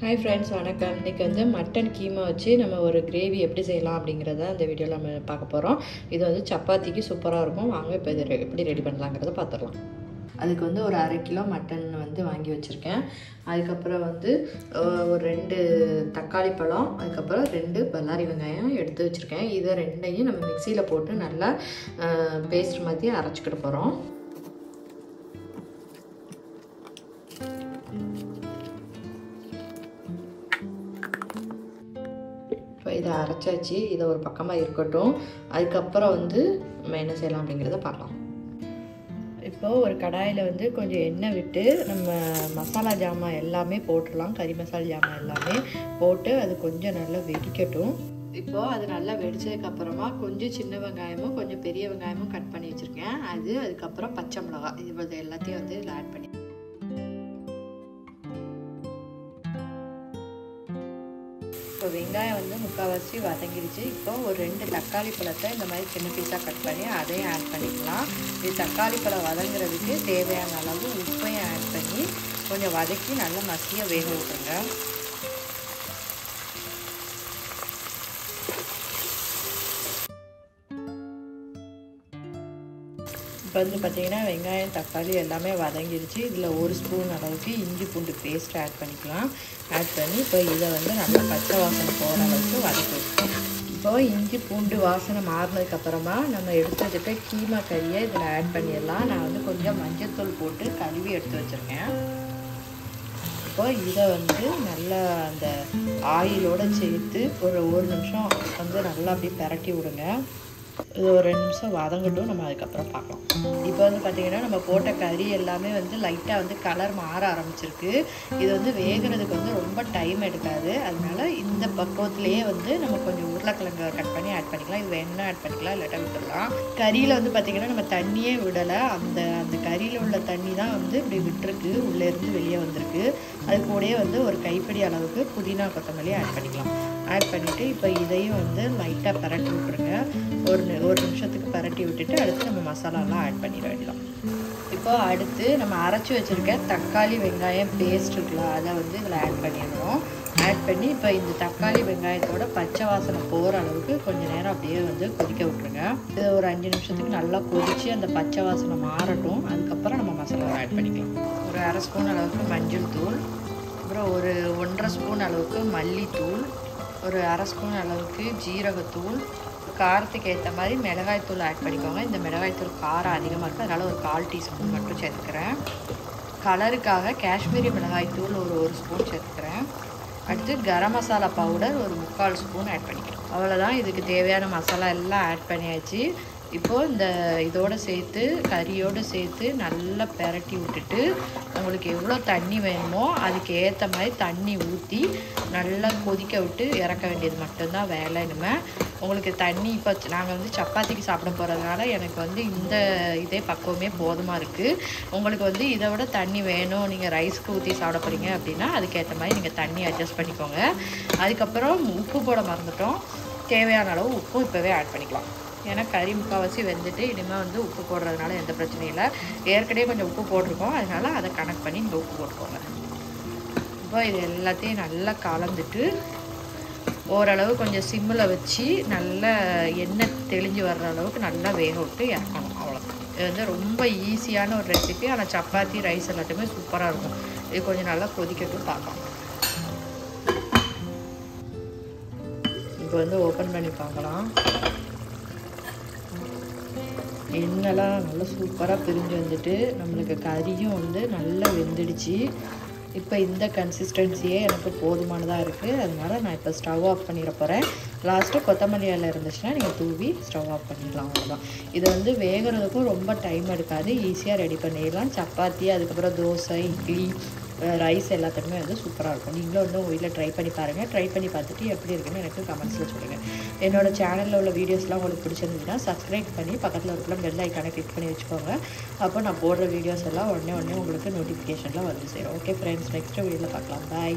Hi friends, வணக்கம். இன்னைக்கு வந்து மட்டன் கீமா வச்சு நம்ம ஒரு கிரேவி எப்படி செய்யலாம் அப்படிங்கறத அந்த வீடியோல நம்ம பார்க்க போறோம். இது வந்து சப்பாத்திக்கு சூப்பரா இருக்கும். வாங்க இப்போ இத எப்படி ரெடி பண்ணலாம்ங்கறத பாத்துறலாம். அதுக்கு வந்து ஒரு 1/2 கிலோ மட்டன் வந்து வாங்கி வச்சிருக்கேன். அதுக்கு அப்புறம் வந்து ஒரு 2 தக்காளி பழம், அதுக்கு அப்புறம் 2 பல்லாரி வெங்காயம் எடுத்து வச்சிருக்கேன். இத ரெண்டையும் நம்ம மிக்ஸில போட்டு நல்லா பேஸ்ட் மாதிரி அரைச்சிட போறோம். இதை அரைச்சாச்சு. இதை ஒரு பக்கமாக இருக்கட்டும். அதுக்கப்புறம் வந்து நம்ம என்ன செய்யலாம் அப்படிங்கிறத பார்க்கலாம். இப்போது ஒரு கடாயில் வந்து கொஞ்சம் எண்ணெய் விட்டு நம்ம மசாலா ஜாமான் எல்லாமே போட்டுடலாம். கறி மசாலா ஜாமான் எல்லாமே போட்டு அது கொஞ்சம் நல்லா வெடிக்கட்டும். இப்போது அது நல்லா வெடிச்சதுக்கப்புறமா கொஞ்சம் சின்ன வெங்காயமும் கொஞ்சம் பெரிய வெங்காயமும் கட் பண்ணி வச்சுருக்கேன். அதுக்கப்புறம் பச்சை மிளகாய் இது எல்லாத்தையும் வந்து இதில் ஆட் பண்ணி இப்போ வெங்காயம் வந்து முக்கால்வாசி வதங்கிடுச்சு. இப்போ ஒரு 2 தக்காளி பழத்தை இந்த மாதிரி சின்ன பீஸாக கட் பண்ணி அதையும் ஆட் பண்ணிக்கலாம். இது தக்காளி பழம் வதங்குறதுக்கு தேவையான அளவு உப்பையும் ஆட் பண்ணி கொஞ்சம் வதக்கி நல்லா மசியாக வேக விட்டுருங்க. இப்போ வந்து பார்த்திங்கன்னா வெங்காயம் தக்காளி எல்லாமே வதங்கிடுச்சு. இதில் 1 ஸ்பூன் அளவுக்கு இஞ்சி பூண்டு பேஸ்ட் ஆட் பண்ணிக்கலாம். ஆட் பண்ணி இப்போ இதை வந்து நல்லா பச்சை வாசனை போகிற அளவுக்கு வதக்கி வச்சுக்கலாம். இப்போ இஞ்சி பூண்டு வாசனை மாறினதுக்கப்புறமா நம்ம எடுத்து வச்சுட்டு கீமா கறியை இதில் ஆட் பண்ணிடலாம். நான் வந்து கொஞ்சம் மஞ்சள்தூள் போட்டு கழுவி எடுத்து வச்சுருக்கேன். இப்போ இதை வந்து நல்லா அந்த ஆயிலோடு சேர்த்து ஒரு 1 நிமிஷம் வந்து நல்லா அப்படியே பரட்டி விடுங்க. இது ஒரு 2 நிமிஷம் வதங்கட்டும். நம்ம அதுக்கப்புறம் பார்க்கலாம். இப்போ வந்து பார்த்திங்கன்னா நம்ம போட்ட கறி எல்லாமே வந்து லைட்டாக வந்து கலர் மாற ஆரம்பிச்சிருக்கு. இது வந்து வேகிறதுக்கு வந்து ரொம்ப டைம் எடுக்காது. அதனால இந்த பக்குவத்திலேயே வந்து நம்ம கொஞ்சம் உருளைக்கிழங்கு கட் பண்ணி ஆட் பண்ணிக்கலாம். இது வேணும்னா ஆட் பண்ணிக்கலாம், இல்லாட்டா விட்டுடலாம். கறியில் வந்து பார்த்திங்கன்னா நம்ம தண்ணியே விடலை. அந்த கறியில் உள்ள தண்ணி தான் வந்து இப்படி விட்டுருக்கு, உள்ளேருந்து வெளியே வந்திருக்கு. அது கூடயே வந்து ஒரு கைப்பிடி அளவுக்கு புதினா கொத்தமல்லி ஆட் பண்ணிக்கலாம். ஆட் பண்ணிவிட்டு இப்போ இதையும் வந்து லைட்டாக பரட்டி விட்டுருங்க. ஒரு நிமிஷத்துக்கு பரட்டி விட்டுட்டு அடுத்து நம்ம மசாலாலாம் ஆட் பண்ணிட வேண்டியதான். இப்போ அடுத்து நம்ம அரைச்சி வச்சுருக்க தக்காளி வெங்காயம் பேஸ்ட் இருக்குல்ல, அதை வந்து இதில் ஆட் பண்ணிடணும். ஆட் பண்ணி இப்போ இந்த தக்காளி வெங்காயத்தோட பச்சை வாசனை போகிற அளவுக்கு கொஞ்சம் நேரம் அப்படியே வந்து கொதிக்க விட்டுருங்க. இது ஒரு 5 நிமிஷத்துக்கு நல்லா கொதித்து அந்த பச்சை வாசனை மாறட்டும். அதுக்கப்புறம் நம்ம மசாலாவை ஆட் பண்ணிக்கலாம். ஒரு 1/2 ஸ்பூன் அளவுக்கு மஞ்சள் தூள், அப்புறம் ஒரு 1/2 ஸ்பூன் அளவுக்கு மல்லித்தூள், ஒரு 1/2 ஸ்பூன் அளவுக்கு ஜீரகத்தூள், காரத்துக்கு ஏற்ற மாதிரி மிளகாய்த்தூள் ஆட் பண்ணிக்கோங்க. இந்த மிளகாய்த்தூள் காரம் அதிகமாக இருக்குது, அதனால் ஒரு 1/4 டீஸ்பூன் மட்டும் சேர்த்துக்கிறேன். கலருக்காக காஷ்மீரி மிளகாய்த்தூள் ஒரு 1 ஸ்பூன் சேர்த்துக்கிறேன். அடுத்து கரம் மசாலா பவுடர் ஒரு 3/4 ஸ்பூன் ஆட் பண்ணிக்கிறேன். அவ்வளோதான். இதுக்கு தேவையான மசாலா எல்லாம் ஆட் பண்ணியாச்சு. இப்போது இந்த இதோடு சேர்த்து கறியோடு சேர்த்து நல்லா பெரட்டி விட்டுட்டு உங்களுக்கு எவ்வளோ தண்ணி வேணுமோ அதுக்கு ஏற்ற மாதிரி தண்ணி ஊற்றி நல்லா கொதிக்க விட்டு இறக்க வேண்டியது மட்டும்தான் வேலை. இனிமேல் உங்களுக்கு தண்ணி இப்போ நாங்கள் வந்து சப்பாத்திக்கு சாப்பிட போகிறதுனால எனக்கு வந்து இந்த இதே பக்குவமே போதுமாக இருக்குது. உங்களுக்கு வந்து இதை விட தண்ணி வேணும், நீங்கள் ரைஸ்க்கு ஊற்றி சாப்பிட போகிறீங்க அப்படின்னா அதுக்கேற்ற மாதிரி நீங்கள் தண்ணி அட்ஜஸ்ட் பண்ணிக்கோங்க. அதுக்கப்புறம் உப்பு போட மறந்துட்டோம். தேவையான அளவு உப்பும் இப்போவே ஆட் பண்ணிக்கலாம். ஏன்னா கறி முக்கால்வாசி வெந்துட்டு இனிமேல் வந்து உப்பு போடுறதுனால எந்த பிரச்சனையும் இல்லை. ஏற்கனவே கொஞ்சம் உப்பு போட்டிருக்கோம், அதனால் அதை கணக்கு பண்ணி நீங்கள் உப்பு போட்டுக்கோங்க. இப்போ இது எல்லாத்தையும் நல்லா கலந்துட்டு ஓரளவு கொஞ்சம் சிம்மில் வச்சு நல்லா எண்ணெய் தெளிஞ்சு வர்ற அளவுக்கு நல்லா வேக விட்டு இறக்கணும். அவ்வளோதான். இது வந்து ரொம்ப ஈஸியான ஒரு ரெசிபி. ஆனால் சப்பாத்தி ரைஸ் எல்லாத்தையுமே சூப்பராக இருக்கும். இது கொஞ்சம் நல்லா கொதிக்கட்டும் பார்க்கலாம். இப்போ வந்து ஓப்பன் பண்ணி பார்க்கலாம். எண்ணெய்லாம் நல்லா சூப்பராக பிரிஞ்சு வந்துட்டு நம்மளுக்கு கறியும் வந்து நல்லா வெந்துடுச்சு. இப்போ இந்த கன்சிஸ்டன்சியே எனக்கு போதுமானதாக இருக்குது. அதனால நான் இப்போ ஸ்டவ் ஆஃப் பண்ணிட போகிறேன். லாஸ்ட்டு கொத்தமல்லி இலை இருந்துச்சுன்னா நீங்கள் தூவி ஸ்டவ் ஆஃப் பண்ணிடலாம். அவ்வளோதான். இது வந்து வேகிறதுக்கும் ரொம்ப டைம் எடுக்காது, ஈஸியாக ரெடி பண்ணிடலாம். சப்பாத்தி, அதுக்கப்புறம் தோசை, இட்லி, ரைஸ் எல்லாத்துக்குமே வந்து சூப்பராக இருக்கும். நீங்களும் வந்து உங்கள் வீட்டில் ட்ரை பண்ணி பாருங்கள். ட்ரை பண்ணி பார்த்துட்டு எப்படி இருக்குன்னு எனக்கு கமெண்ட்ஸில் சொல்லுங்கள். என்னோடய சேனலில் உள்ள வீடியோஸ்லாம் உங்களுக்கு பிடிச்சிருந்துச்சுன்னா சப்ஸ்கிரைப் பண்ணி பக்கத்தில் இருக்கிற பெல் ஐக்கானை கிளிக் பண்ணி வச்சுக்கோங்க. அப்போ நான் போடுற வீடியோஸ் எல்லாம் உடனே உங்களுக்கு நோட்டிஃபிகேஷனில் வந்து சேரும். ஓகே ஃப்ரெண்ட்ஸ், நெக்ஸ்ட் வீடியோவில் பார்க்கலாம். பாய்.